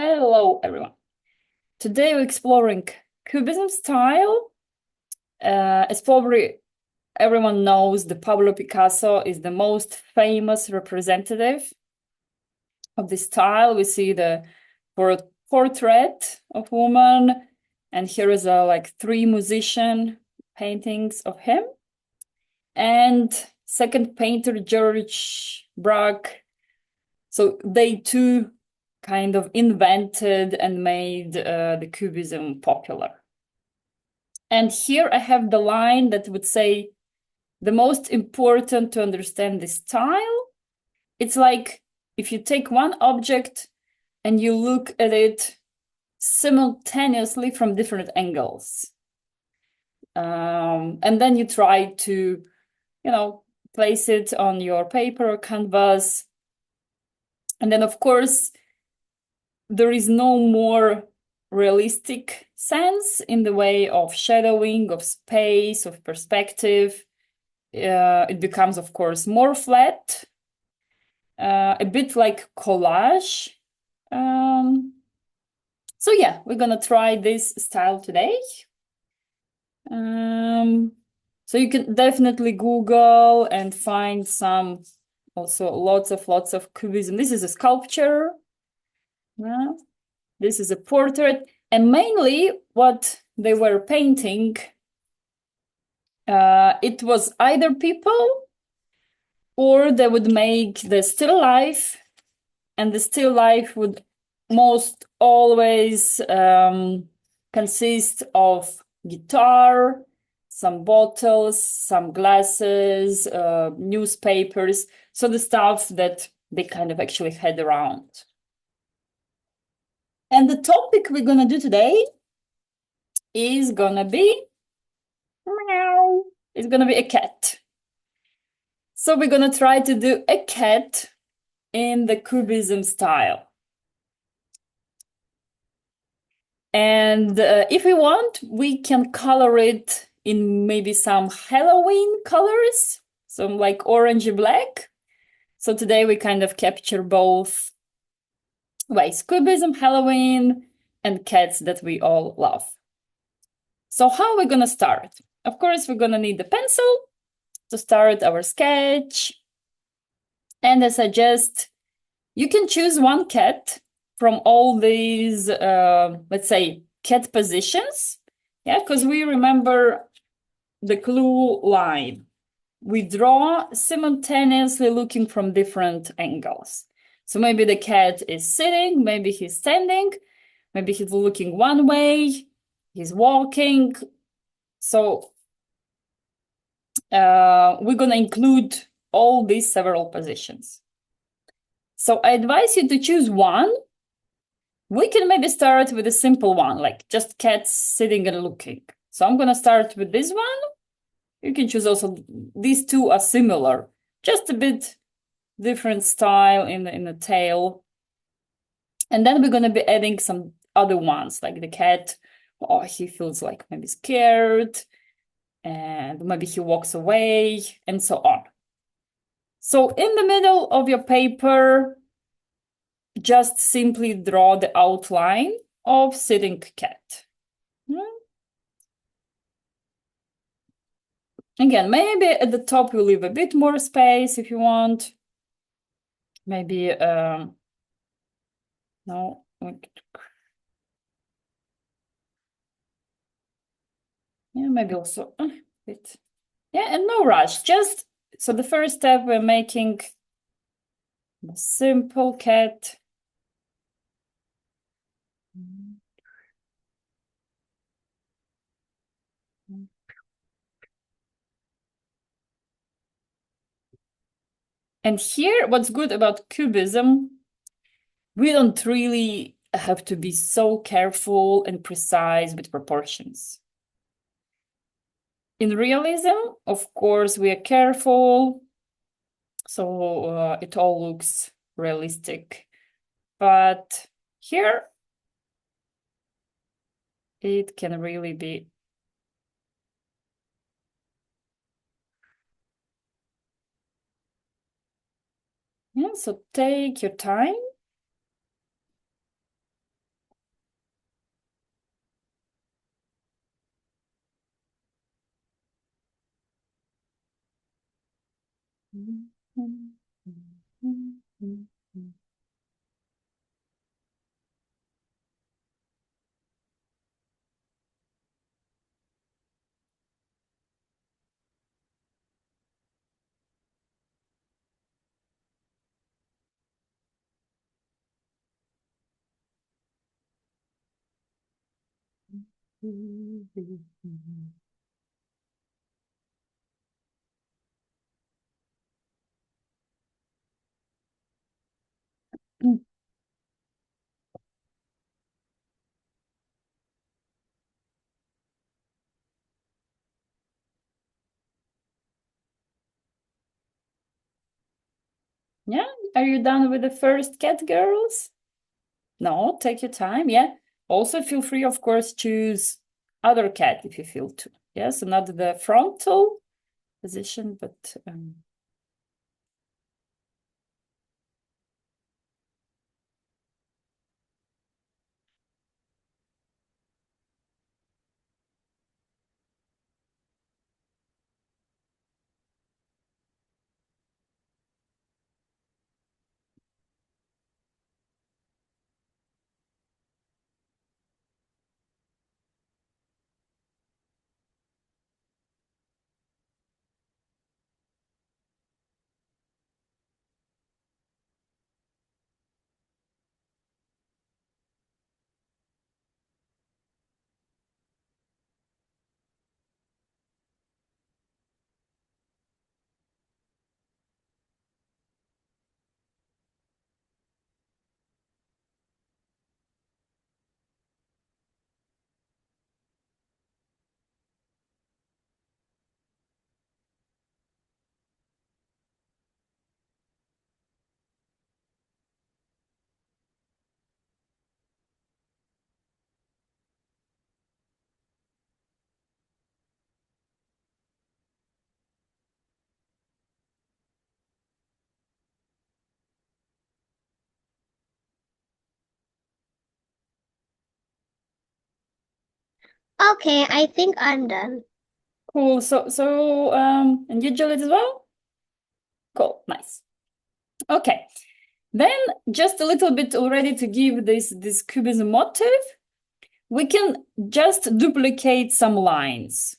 Hello, everyone. Today we're exploring Cubism style. As probably everyone knows, the Pablo Picasso is the most famous representative of this style. We see the portrait of woman, and here is like 3 musician paintings of him. And second painter, George Braque. So they too kind of invented and made the Cubism popular. And here I have the line that would say, the most important to understand this style, it's like if you take one object and you look at it simultaneously from different angles. And then you try to, place it on your paper or canvas. And then, of course, there is no more realistic sense in the way of shadowing, of space, of perspective. It becomes, of course, more flat, a bit like collage. So yeah, we're gonna try this style today. So you can definitely Google and find some, also lots of Cubism. This is a sculpture. Yeah. This is a portrait, and mainly what they were painting, it was either people or they would make the still life, and the still life would most always consist of guitar, some bottles, some glasses, newspapers, so the stuff that they kind of actually had around. And the topic we're gonna do today is gonna be meow. It's gonna be a cat. So we're gonna try to do a cat in the Cubism style. And if we want, we can color it in maybe some Halloween colors, some like orange and black. So today we kind of capture both ways, Cubism, Halloween, and cats that we all love. So how are we gonna start? Of course, we're gonna need a pencil to start our sketch. And I suggest you can choose one cat from all these, let's say, cat positions. Yeah, because we remember the clue line. We draw simultaneously looking from different angles. So maybe the cat is sitting, maybe he's standing, maybe he's looking one way, he's walking. So we're going to include all these several positions. So I advise you to choose one. We can maybe start with a simple one, like just cats sitting and looking. So I'm going to start with this one. You can choose also, these two are similar, just a bit different style in the tail. And then we're going to be adding some other ones, like the cat, oh, he feels like maybe scared, and maybe he walks away, and so on. So in the middle of your paper, just simply draw the outline of sitting cat. Again, maybe at the top you leave a bit more space if you want. Maybe, no. Yeah, maybe also a bit. Yeah, and no rush. Just, so the first step, we're making a simple cat. And here, what's good about Cubism, we don't really have to be so careful and precise with proportions. In realism, of course, we are careful, so it all looks realistic. But here, it can really be. Yeah, so take your time. Yeah, are you done with the first cat, girls? No, take your time. Yeah. Also, feel free, of course, choose other cat if you feel to. Yeah, so not the frontal position, but Okay, I think I'm done. cool. And you, Juliet, as well? Cool, nice. Okay, then just a little bit already to give this cubism motive, we can just duplicate some lines.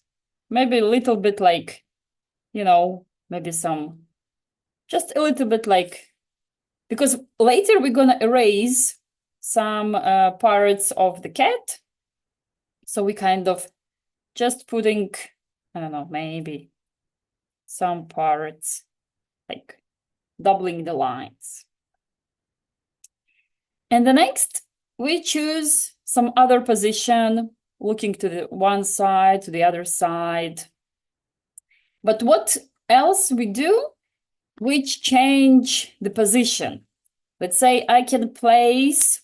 Maybe a little bit like, maybe just a little bit like, because later we're gonna erase some parts of the cat. So we kind of just putting, I don't know, maybe some parts, like doubling the lines. And the next, we choose some other position, looking to the one side, to the other side. But what else we do? We change the position. Let's say I can place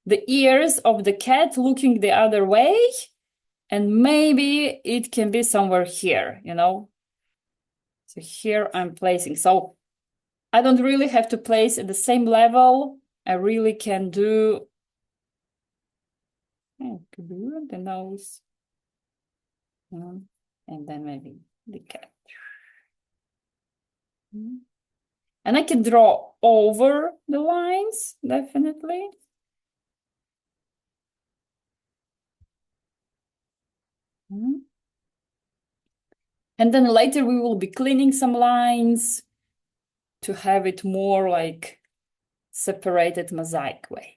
the ears of the cat looking the other way, and maybe it can be somewhere here, So here I'm placing. So I don't really have to place at the same level. I really can do the nose. And then maybe the cat. And I can draw over the lines, definitely. And then later we will be cleaning some lines to have it more like separated mosaic way.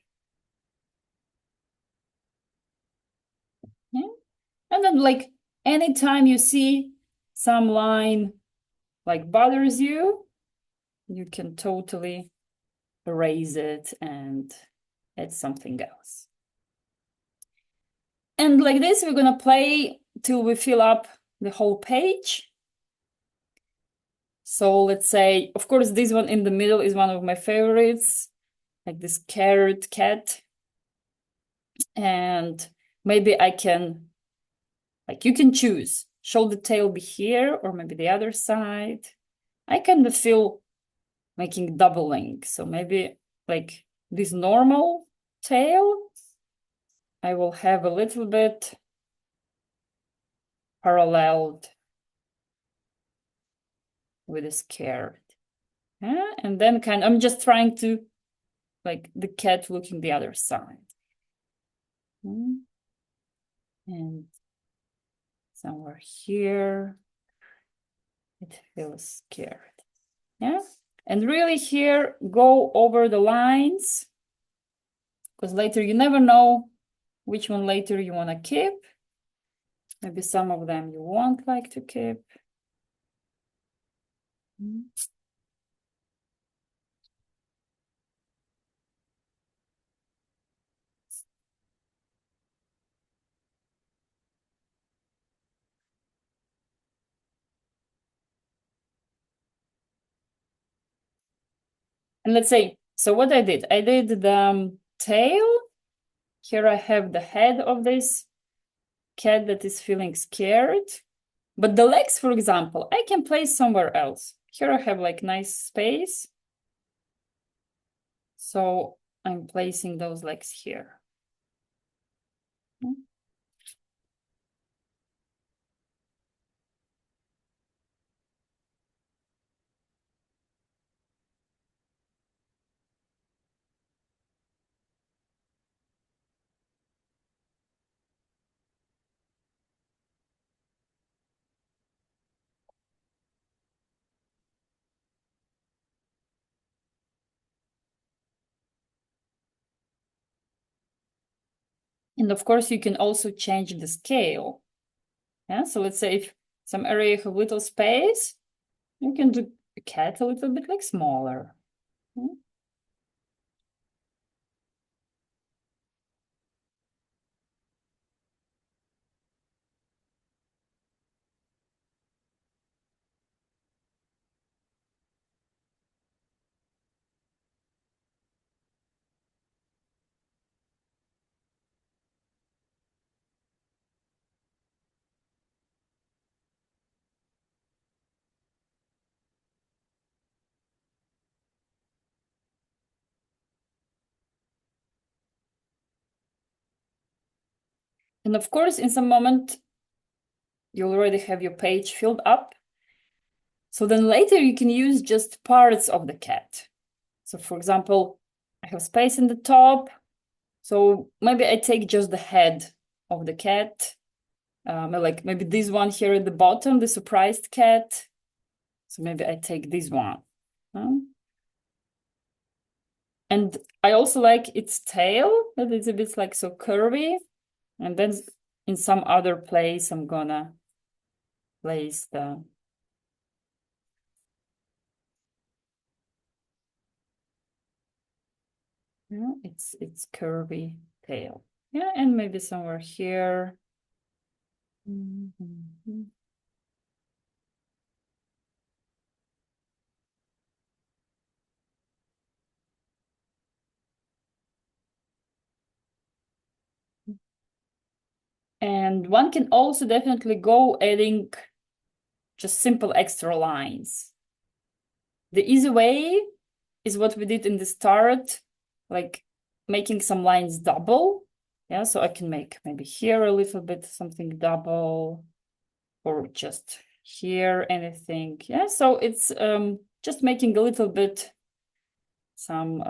Yeah. And then like anytime you see some line like bothers you, you can totally erase it and add something else. And like this, we're gonna play till we fill up the whole page. So let's say, of course, this one in the middle is one of my favorites, like this carrot cat. And maybe I can, like you can choose, should the tail be here or maybe the other side. I kind of feel making doubling. So maybe like this normal tail, I will have a little bit paralleled with a scared. Yeah? And then I'm just trying to, like, the cat looking the other side. And somewhere here, it feels scared. Yeah. And really here, go over the lines, because later you never know which one later you want to keep. Maybe some of them you won't like to keep. And let's say, so what I did the tail. Here I have the head of this cat that is feeling scared. But the legs, for example, I can place somewhere else. Here I have like nice space. So I'm placing those legs here. And of course, you can also change the scale. Yeah, so let's say if some area you have little space, you can do a cat a little bit like smaller. And of course, in some moment, you already have your page filled up. So then later you can use just parts of the cat. So for example, I have space in the top. So maybe I take just the head of the cat. Like maybe this one here at the bottom, the surprised cat. So maybe I take this one. And I also like its tail, that it's a bit like so curvy. And then in some other place, I'm gonna place the its curvy tail. Yeah, and maybe somewhere here. And one can also definitely go adding just simple extra lines. The easy way is what we did in the start, like making some lines double. Yeah, so I can make maybe here a little bit something double, or just here anything. Yeah, so it's just making a little bit some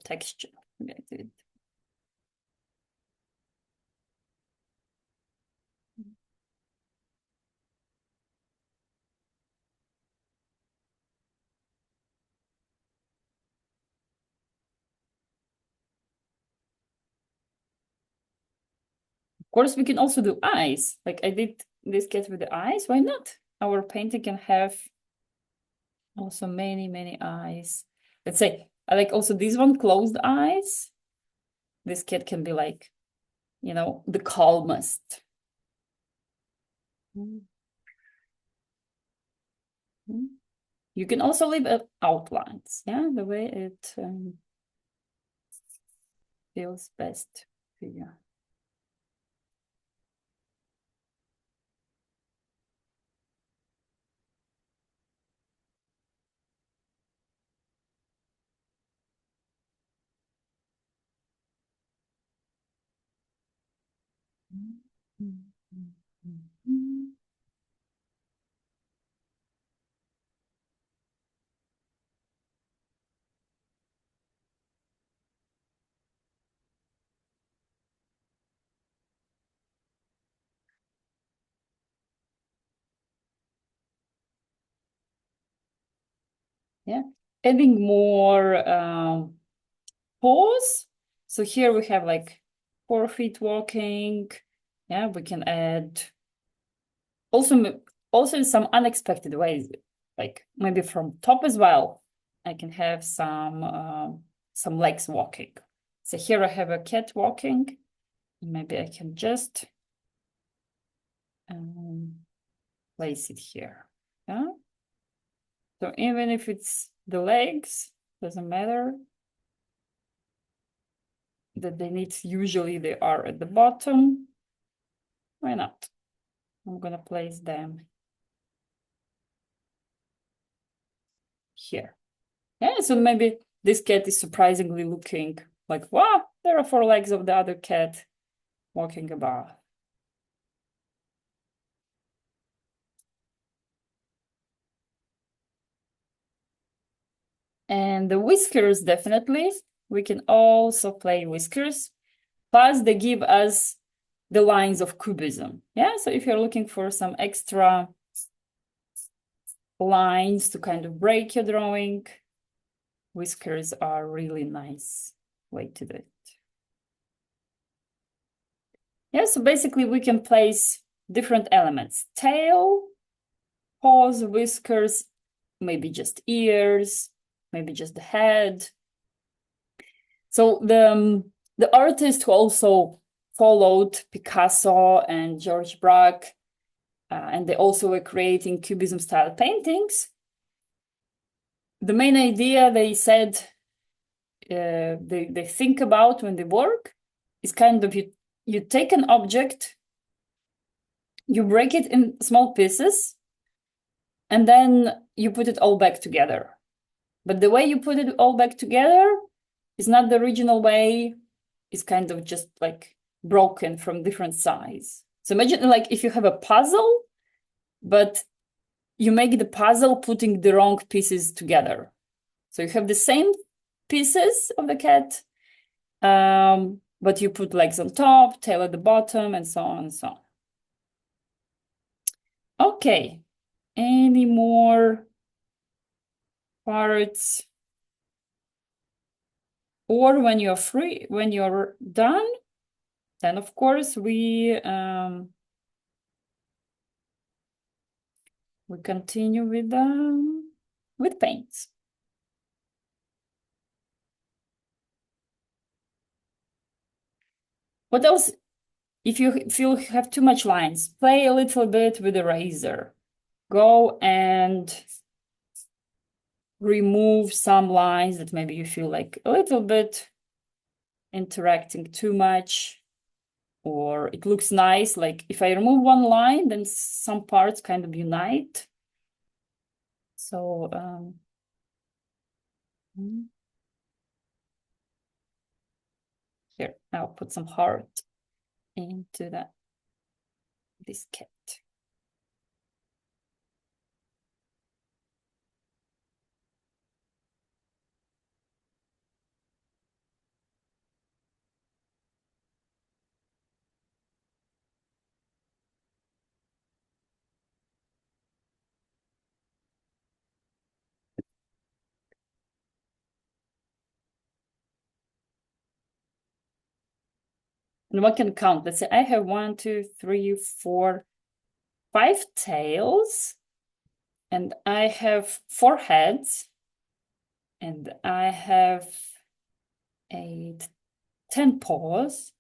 texture. Of course, we can also do eyes. Like I did this cat with the eyes. Why not? Our painting can have also many, many eyes. Let's say I like also this one, closed eyes. This cat can be like, the calmest. You can also leave outlines, yeah, the way it feels best to you. Yeah, adding more paws. So here we have like 4 feet walking. Yeah, we can add also in some unexpected ways, like maybe from top as well. I can have some legs walking. So here I have a cat walking. Maybe I can just place it here. Yeah. So even if it's the legs, doesn't matter. That they need, usually they are at the bottom. Why not? I'm gonna place them here. Yeah, so maybe this cat is surprisingly looking like, wow, there are 4 legs of the other cat walking about. And the whiskers, definitely. We can also play whiskers. Plus, they give us the lines of cubism. Yeah, so if you're looking for some extra lines to kind of break your drawing, whiskers are really nice way to do it. Yeah, so basically we can place different elements: tail, paws, whiskers, maybe just ears, maybe just the head. So the artist who also followed Picasso and George Braque, and they also were creating Cubism style paintings. The main idea they said they think about when they work is kind of you take an object, you break it in small pieces, and then you put it all back together. But the way you put it all back together is not the original way. It's kind of just like broken from different sides. So imagine like if you have a puzzle, but you make the puzzle putting the wrong pieces together. So you have the same pieces of the cat, but you put legs on top, tail at the bottom, and so on and so on. Okay, any more parts? Or when you're free, when you're done, then of course we continue with paints. What else? If you have too much lines, play a little bit with the razor. Go and remove some lines that maybe you feel like a little bit interacting too much, or it looks nice. Like if I remove one line, then some parts kind of unite. So here, I'll put some heart into this cat. And one can count. Let's say I have 1, 2, 3, 4, 5 tails, and I have 4 heads, and I have 8, 10 paws.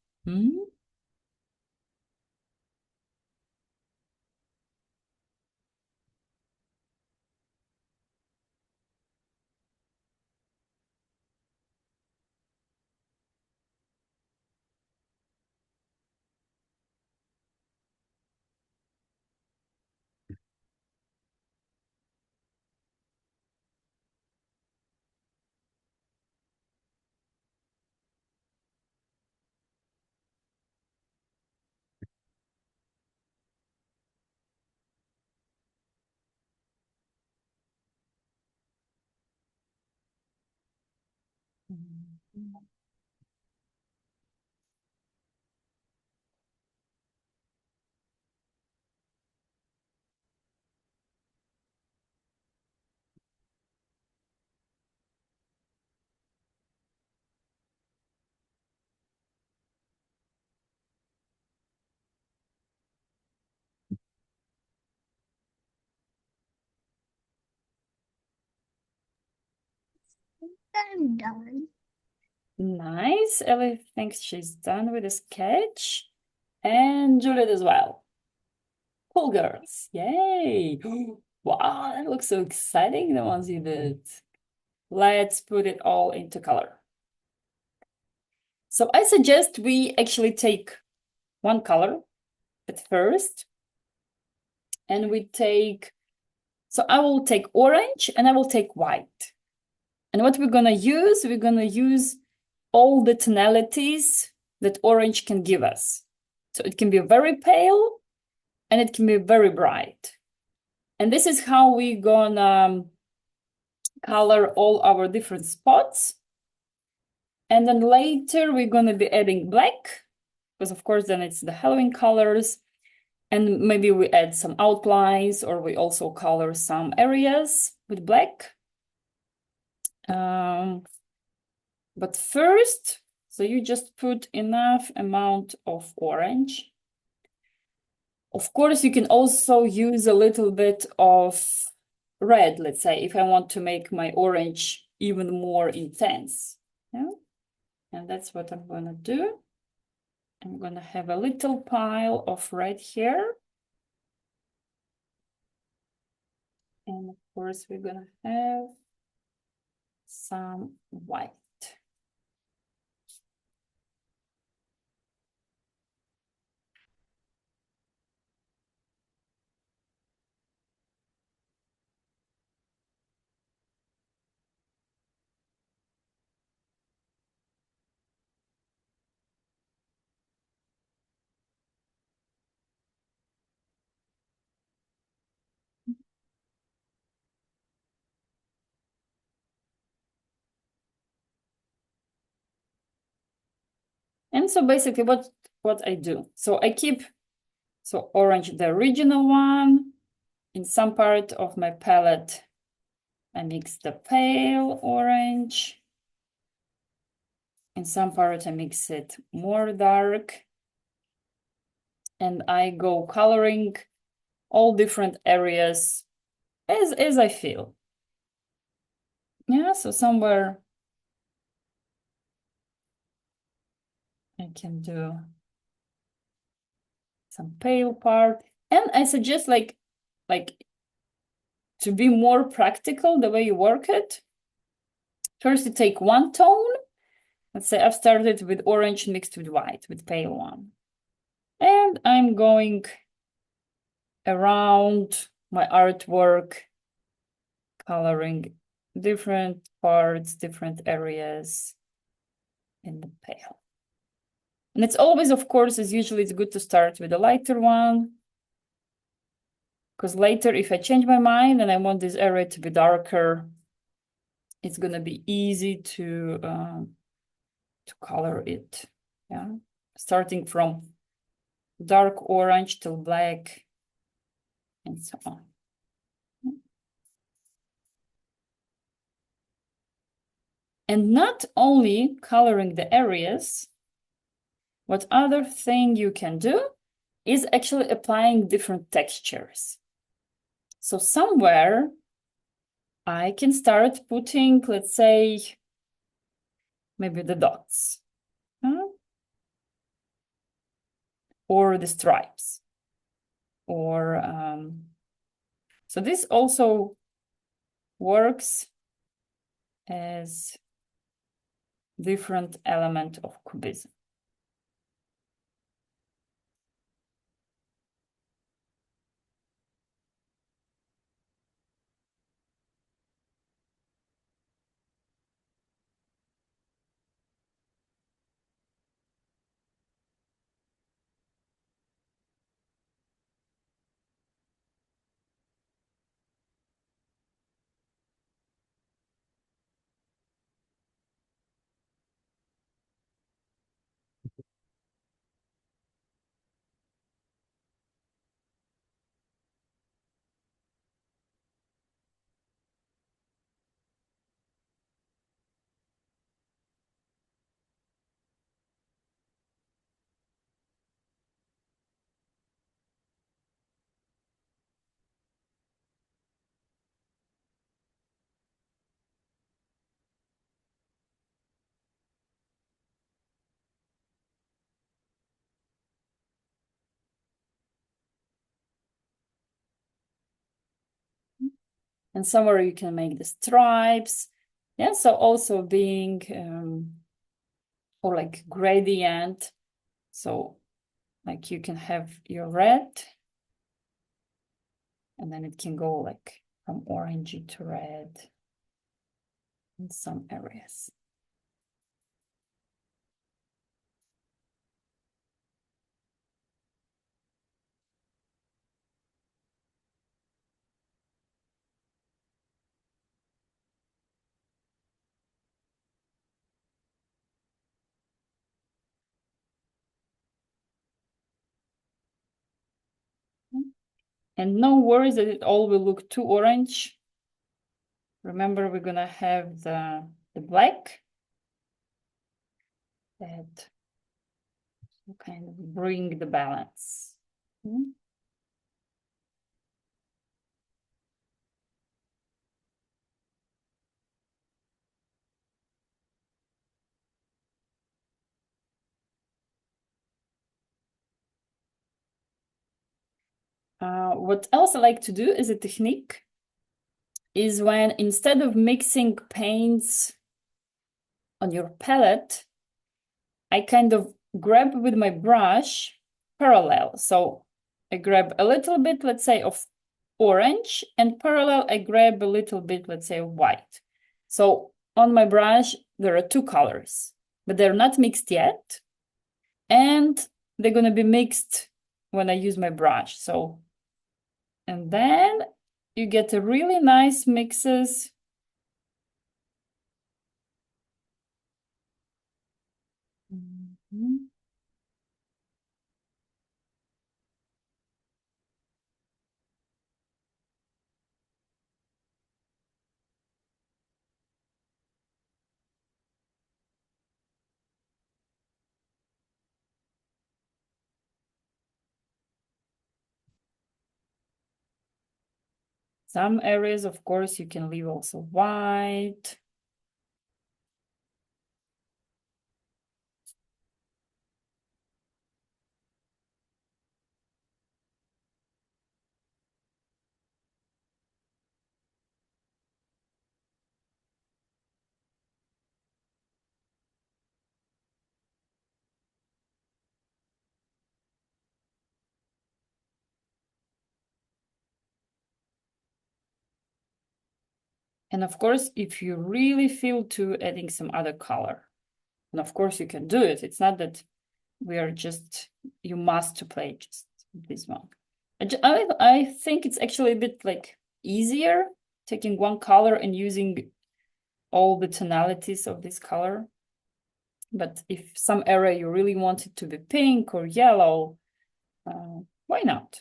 I'm done. Nice. Ellie thinks she's done with the sketch. And Juliet as well. Cool girls. Yay. Wow, that looks so exciting, the ones you did. Let's put it all into color. So I suggest we actually take one color at first. And we take, so I will take orange and I will take white. And what we're gonna use all the tonalities that orange can give us. So it can be very pale and it can be very bright. And this is how we're gonna color all our different spots. And then later we're gonna be adding black, because of course then it's the Halloween colors. And maybe we add some outlines or we also color some areas with black. But first, so you just put enough amount of orange. Of course, you can also use a little bit of red, let's say, if I want to make my orange even more intense. Yeah? And that's what I'm gonna do. I'm gonna have a little pile of red here. And of course, we're gonna have some white. And so basically what I do, so I keep, so orange, the original one. In some part of my palette, I mix the pale orange. In some part, I mix it more dark. And I go coloring all different areas as I feel. Yeah, so somewhere I can do some pale part. And I suggest like to be more practical the way you work it. First, you take one tone. Let's say I've started with orange mixed with white, with pale one. And I'm going around my artwork, coloring different parts, different areas in the pale. And it's always, of course, as usually it's good to start with a lighter one, because later if I change my mind and I want this area to be darker, it's gonna be easy to color it. Yeah, starting from dark orange till black and so on. And not only coloring the areas, what other thing you can do is actually applying different textures. So somewhere I can start putting, let's say, maybe the dots, or the stripes, or so this also works as different element of Cubism. And somewhere you can make the stripes. Yeah, so also being, or like gradient. So like you can have your red, and then it can go like from orangey to red in some areas. And no worries that it all will look too orange. Remember, we're gonna have the black that will kind of bring the balance. What else I like to do is a technique is when instead of mixing paints on your palette, I kind of grab with my brush parallel. So I grab a little bit, let's say, of orange, and parallel, I grab a little bit, let's say, of white. So on my brush, there are two colors, but they're not mixed yet. And they're going to be mixed when I use my brush. So, and then you get a really nice mixes. Some areas, of course, you can leave also white. And of course, if you really feel to adding some other color, and of course you can do it. It's not that we are just, you must to play just this one. I think it's actually a bit like easier taking one color and using all the tonalities of this color. But if some area you really want it to be pink or yellow, why not?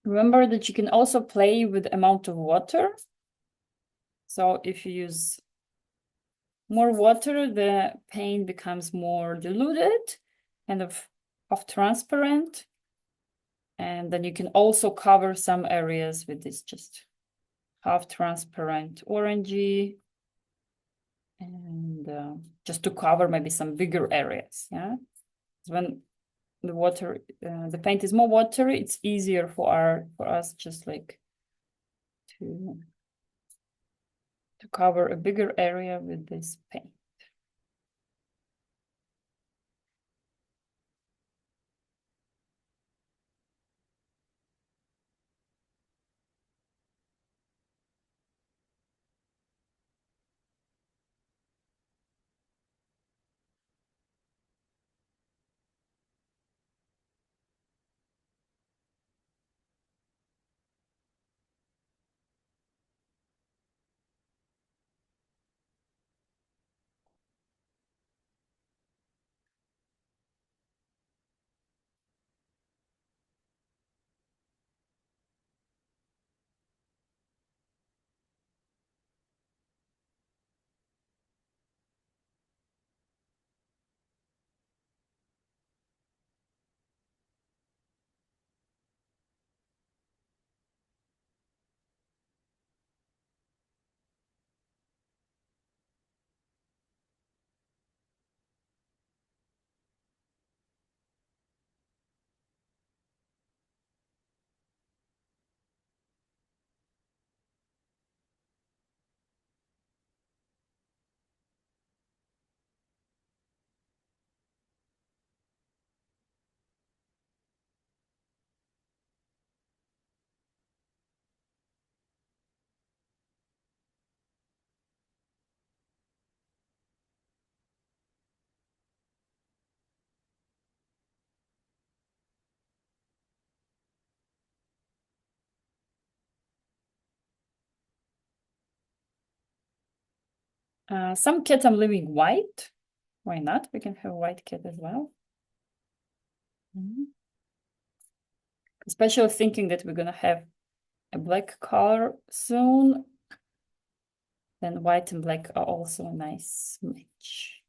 Remember that you can also play with the amount of water. So if you use more water, the paint becomes more diluted, kind of transparent. And then you can also cover some areas with this just half transparent orangey. And just to cover maybe some bigger areas, yeah? When the water, the paint is more watery, it's easier for us just like to to cover a bigger area with this paint. Some cats I'm leaving white. Why not? We can have white cat as well. Especially thinking that we're gonna have a black color soon. Then white and black are also a nice match.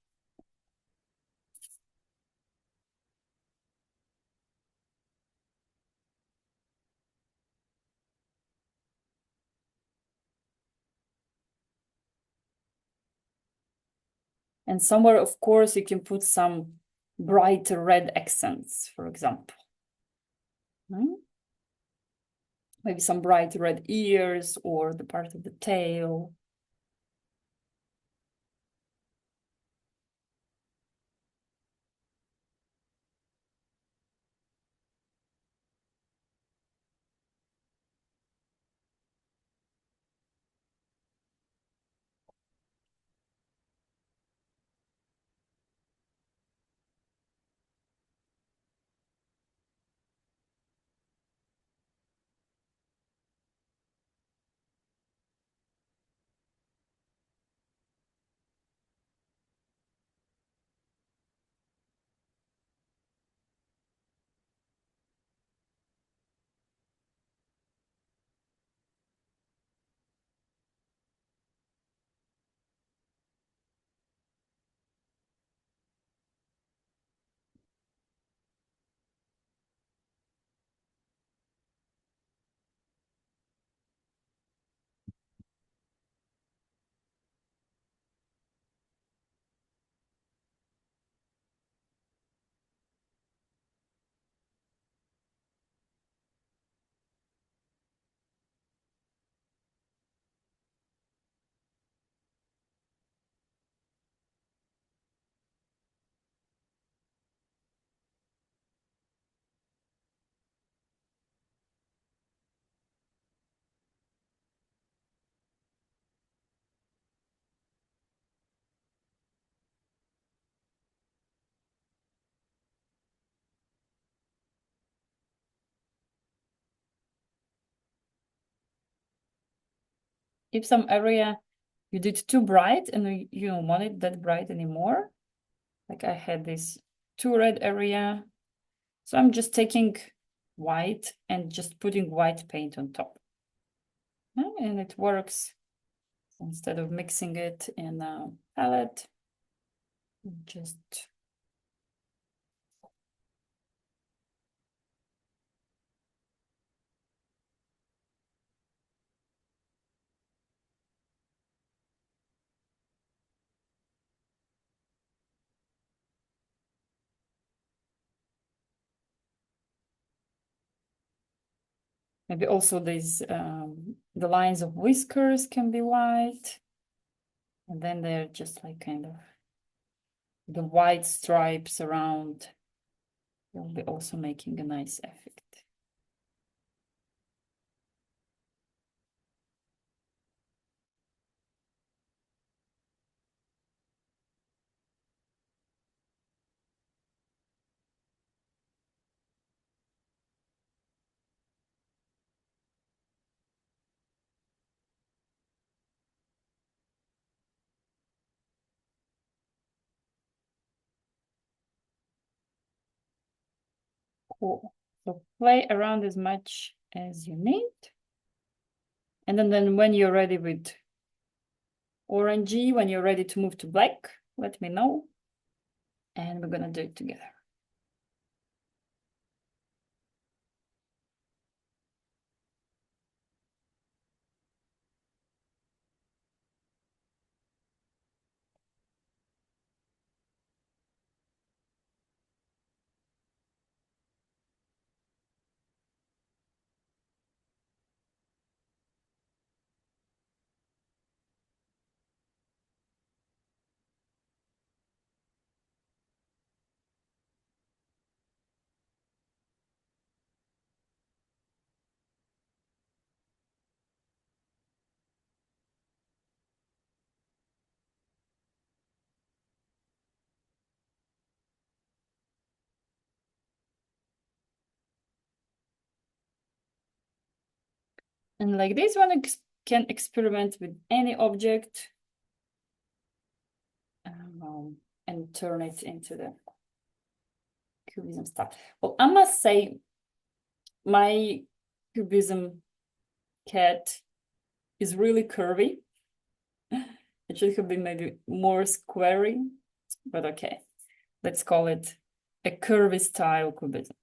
And somewhere, of course, you can put some bright red accents, for example. Maybe some bright red ears or the part of the tail. If some area you did too bright and you don't want it that bright anymore, like I had this too red area, so I'm just taking white and just putting white paint on top. And it works. Instead of mixing it in a palette, just maybe also these the lines of whiskers can be white. And then they're just like kind of the white stripes around. They'll be also making a nice effect. Cool. So play around as much as you need. And then when you're ready with orangey, when you're ready to move to black, let me know. And we're gonna do it together. And like this one can experiment with any object and turn it into the Cubism style. Well, I must say my Cubism cat is really curvy. It should have been maybe more squarey, but okay. Let's call it a curvy style Cubism.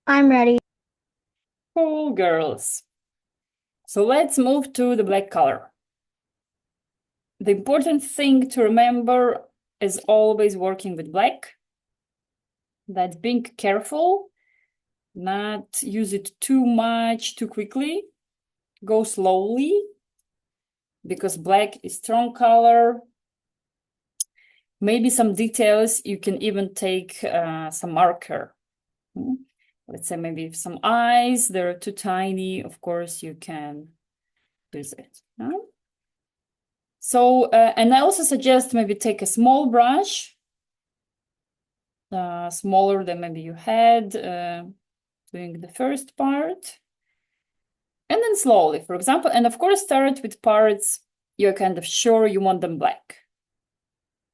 I'm ready. Cool, girls. So let's move to the black color. The important thing to remember is always working with black. That being careful, not use it too much too quickly. Go slowly, because black is strong color. Maybe some details, you can even take some marker. Let's say maybe some eyes, they're too tiny, of course you can use it. So, and I also suggest maybe take a small brush, smaller than maybe you had doing the first part. And then slowly, for example, and of course start with parts you're kind of sure you want them black.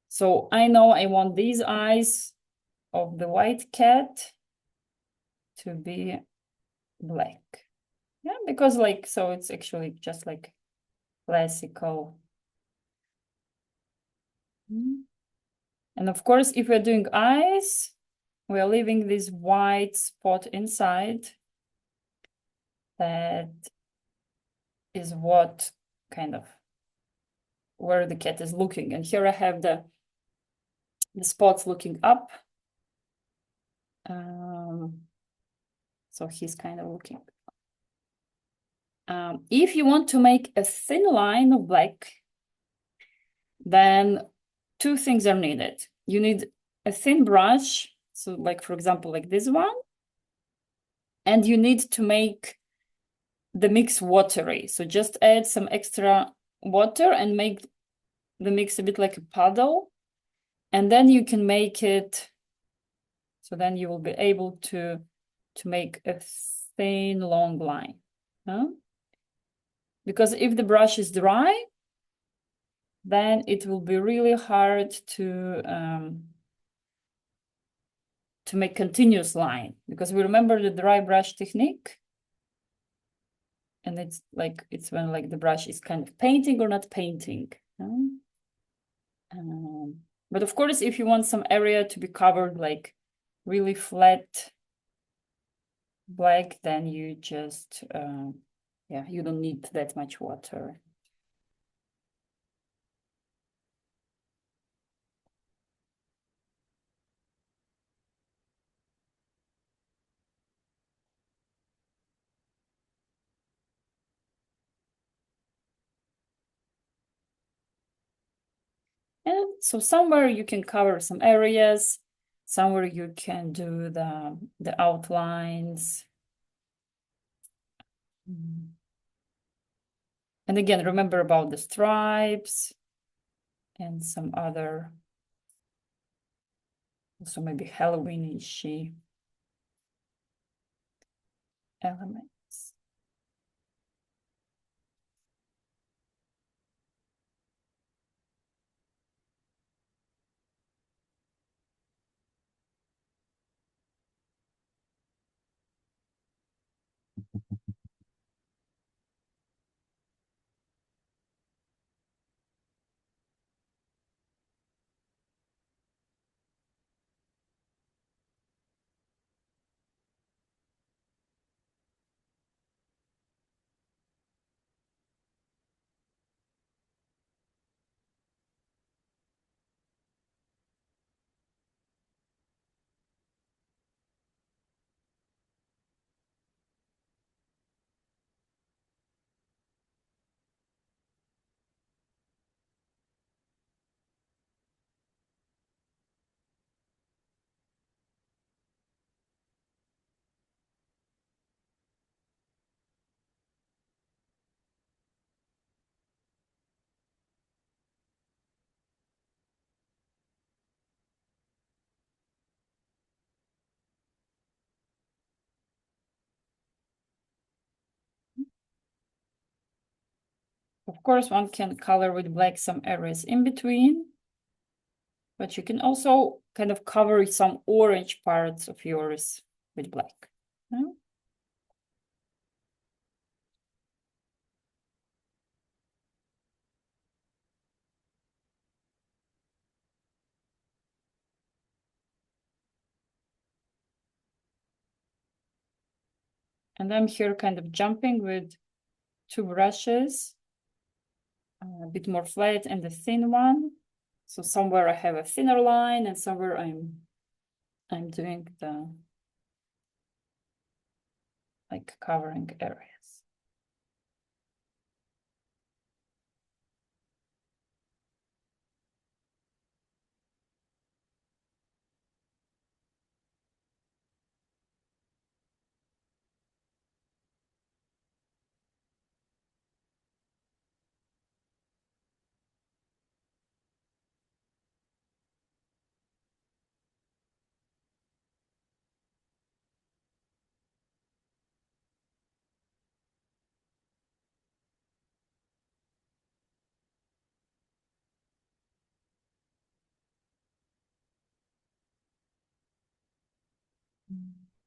So I know I want these eyes of the white cat to be black. Yeah, because like, so it's actually just like classical. And of course, if we're doing eyes, we're leaving this white spot inside. That is what kind of where the cat is looking. And here I have the spots looking up. So he's kind of looking. If you want to make a thin line of black, then two things are needed. You need a thin brush, so like, for example, like this one, and you need to make the mix watery. So just add some extra water and make the mix a bit like a puddle, and then you can make it, so then you will be able to make a thin, long line. Huh? Because if the brush is dry, then it will be really hard to make continuous line, because we remember the dry brush technique, and it's when like the brush is kind of painting or not painting. But of course, if you want some area to be covered like really flat black, then you just yeah, you don't need that much water. And so somewhere you can cover some areas, somewhere you can do the outlines. And again, remember about the stripes and some other, also maybe Halloween-ish elements. Of course, one can color with black some areas in between, but you can also kind of cover some orange parts of yours with black. Yeah? And I'm here kind of jumping with two brushes, a bit more flat and a thin one. So somewhere I have a thinner line, and somewhere I'm doing the like covering areas.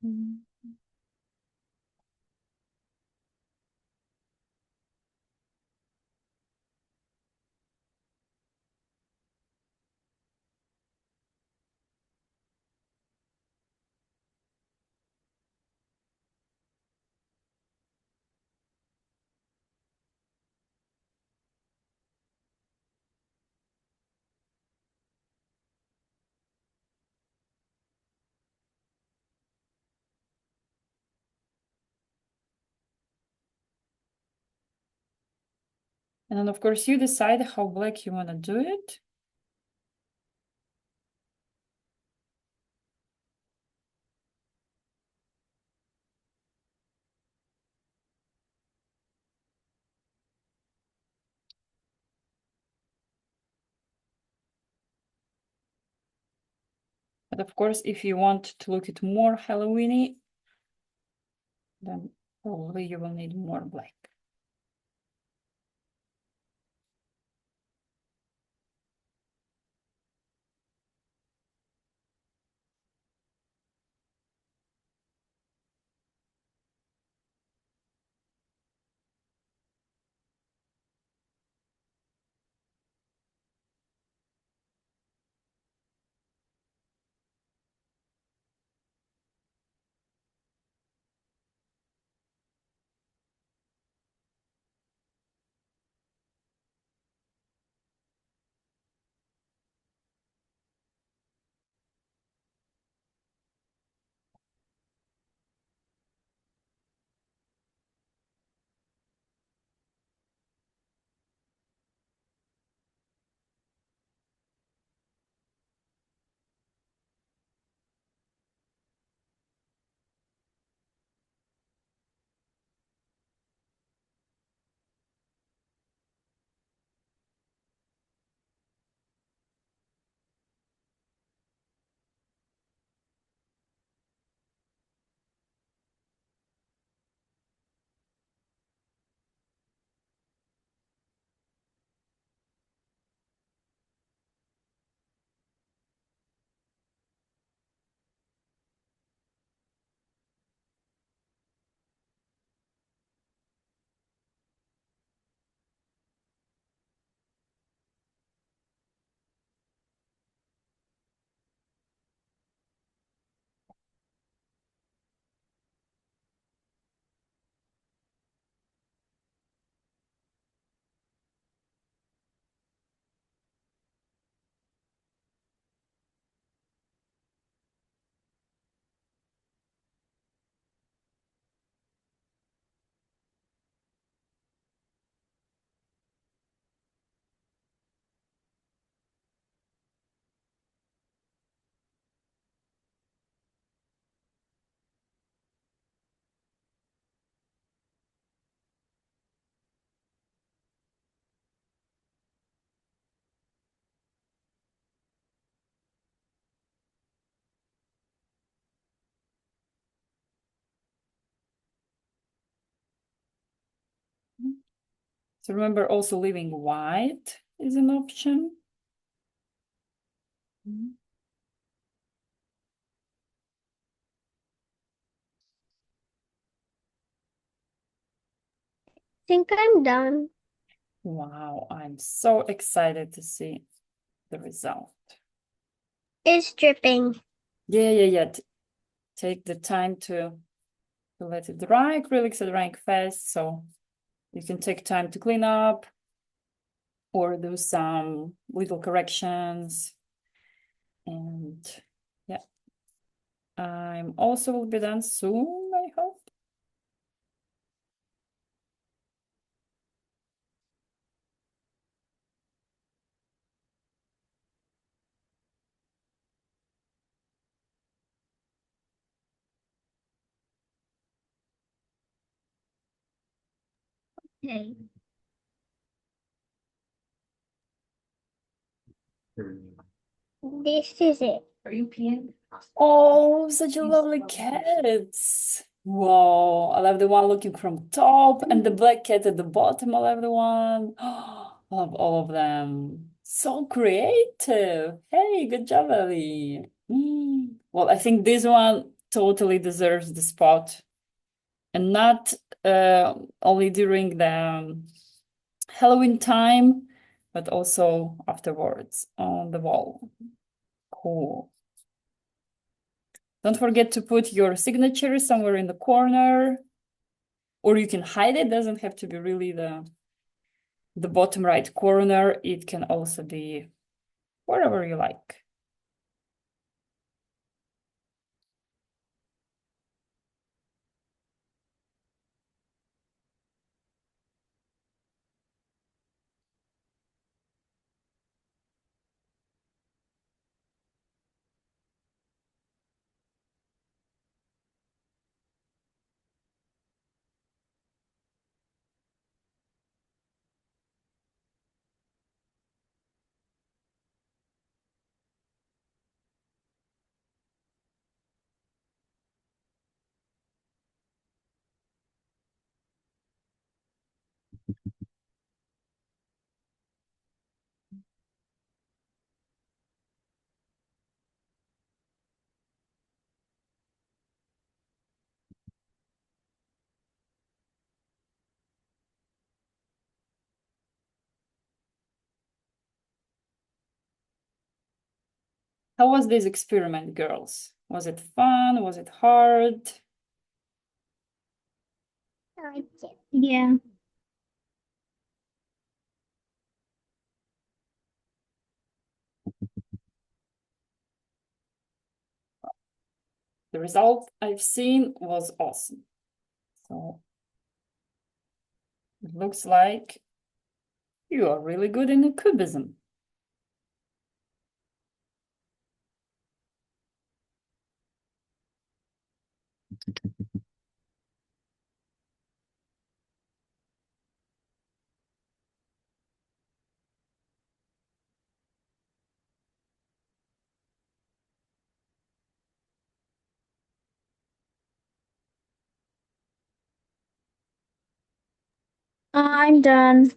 Mm-hmm. And then, of course, you decide how black you want to do it. But of course, if you want to look at more Halloweeny, then probably you will need more black. So remember, also leaving white is an option. Think I'm done. Wow, I'm so excited to see the result. It's dripping. Yeah. Take the time to let it dry. Acrylics are drying fast, so you can take time to clean up or do some little corrections. And yeah, I'm also will be done soon, I hope. Okay. This is it. Are you peeing? Oh, such a lovely cats. Wow, I love the one looking from top and the black cat at the bottom. I love the one. I love all of them. So creative. Hey, good job, Ellie. Well, I think this one totally deserves the spot. And not only during the Halloween time, but also afterwards on the wall. Cool. Don't forget to put your signature somewhere in the corner, or you can hide it. Doesn't have to be really the bottom right corner. It can also be wherever you like. How was this experiment, girls? Was it fun? Was it hard? I liked it. Yeah. The result I've seen was awesome. So it looks like you are really good in the cubism. I'm done.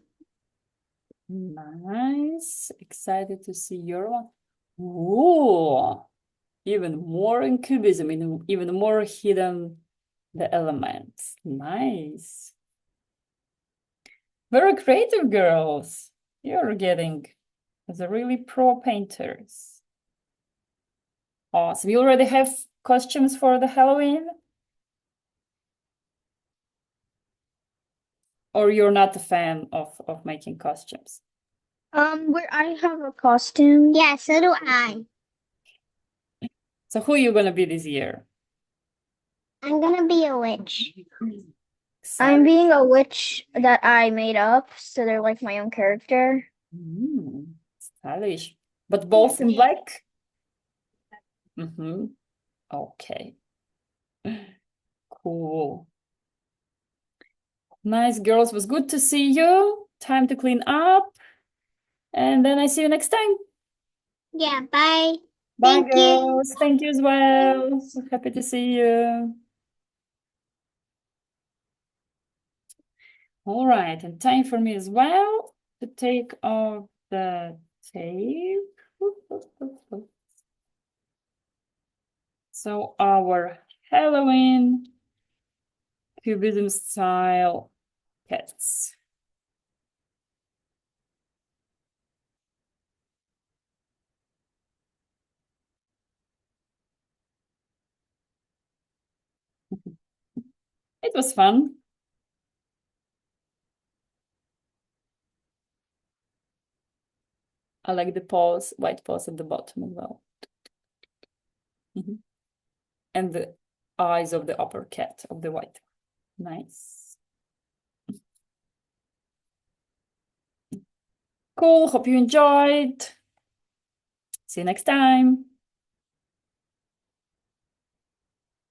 Nice. Excited to see your one. Ooh, even more in cubism, even more hidden the elements. Nice. Very creative, girls. You're getting as a really pro painters. Awesome. You already have costumes for the Halloween? Or you're not a fan of making costumes? Where I have a costume. Yeah, so do I. So who are you gonna be this year? I'm gonna be a witch. I'm being a witch that I made up, so they're like my own character. Stylish. But both in black? Mm-hmm. Okay. Cool. Nice, girls. Was good to see you. Time to clean up. And then I see you next time. Yeah, bye. Bye, Thank you. girls. Thank you as well. Happy to see you. All right, and time for me as well to take off the tape. So our Halloween Cubism style cats. It was fun. I like the paws, white paws at the bottom as well. And the eyes of the upper cat, of the white. Nice. Cool, hope you enjoyed. See you next time.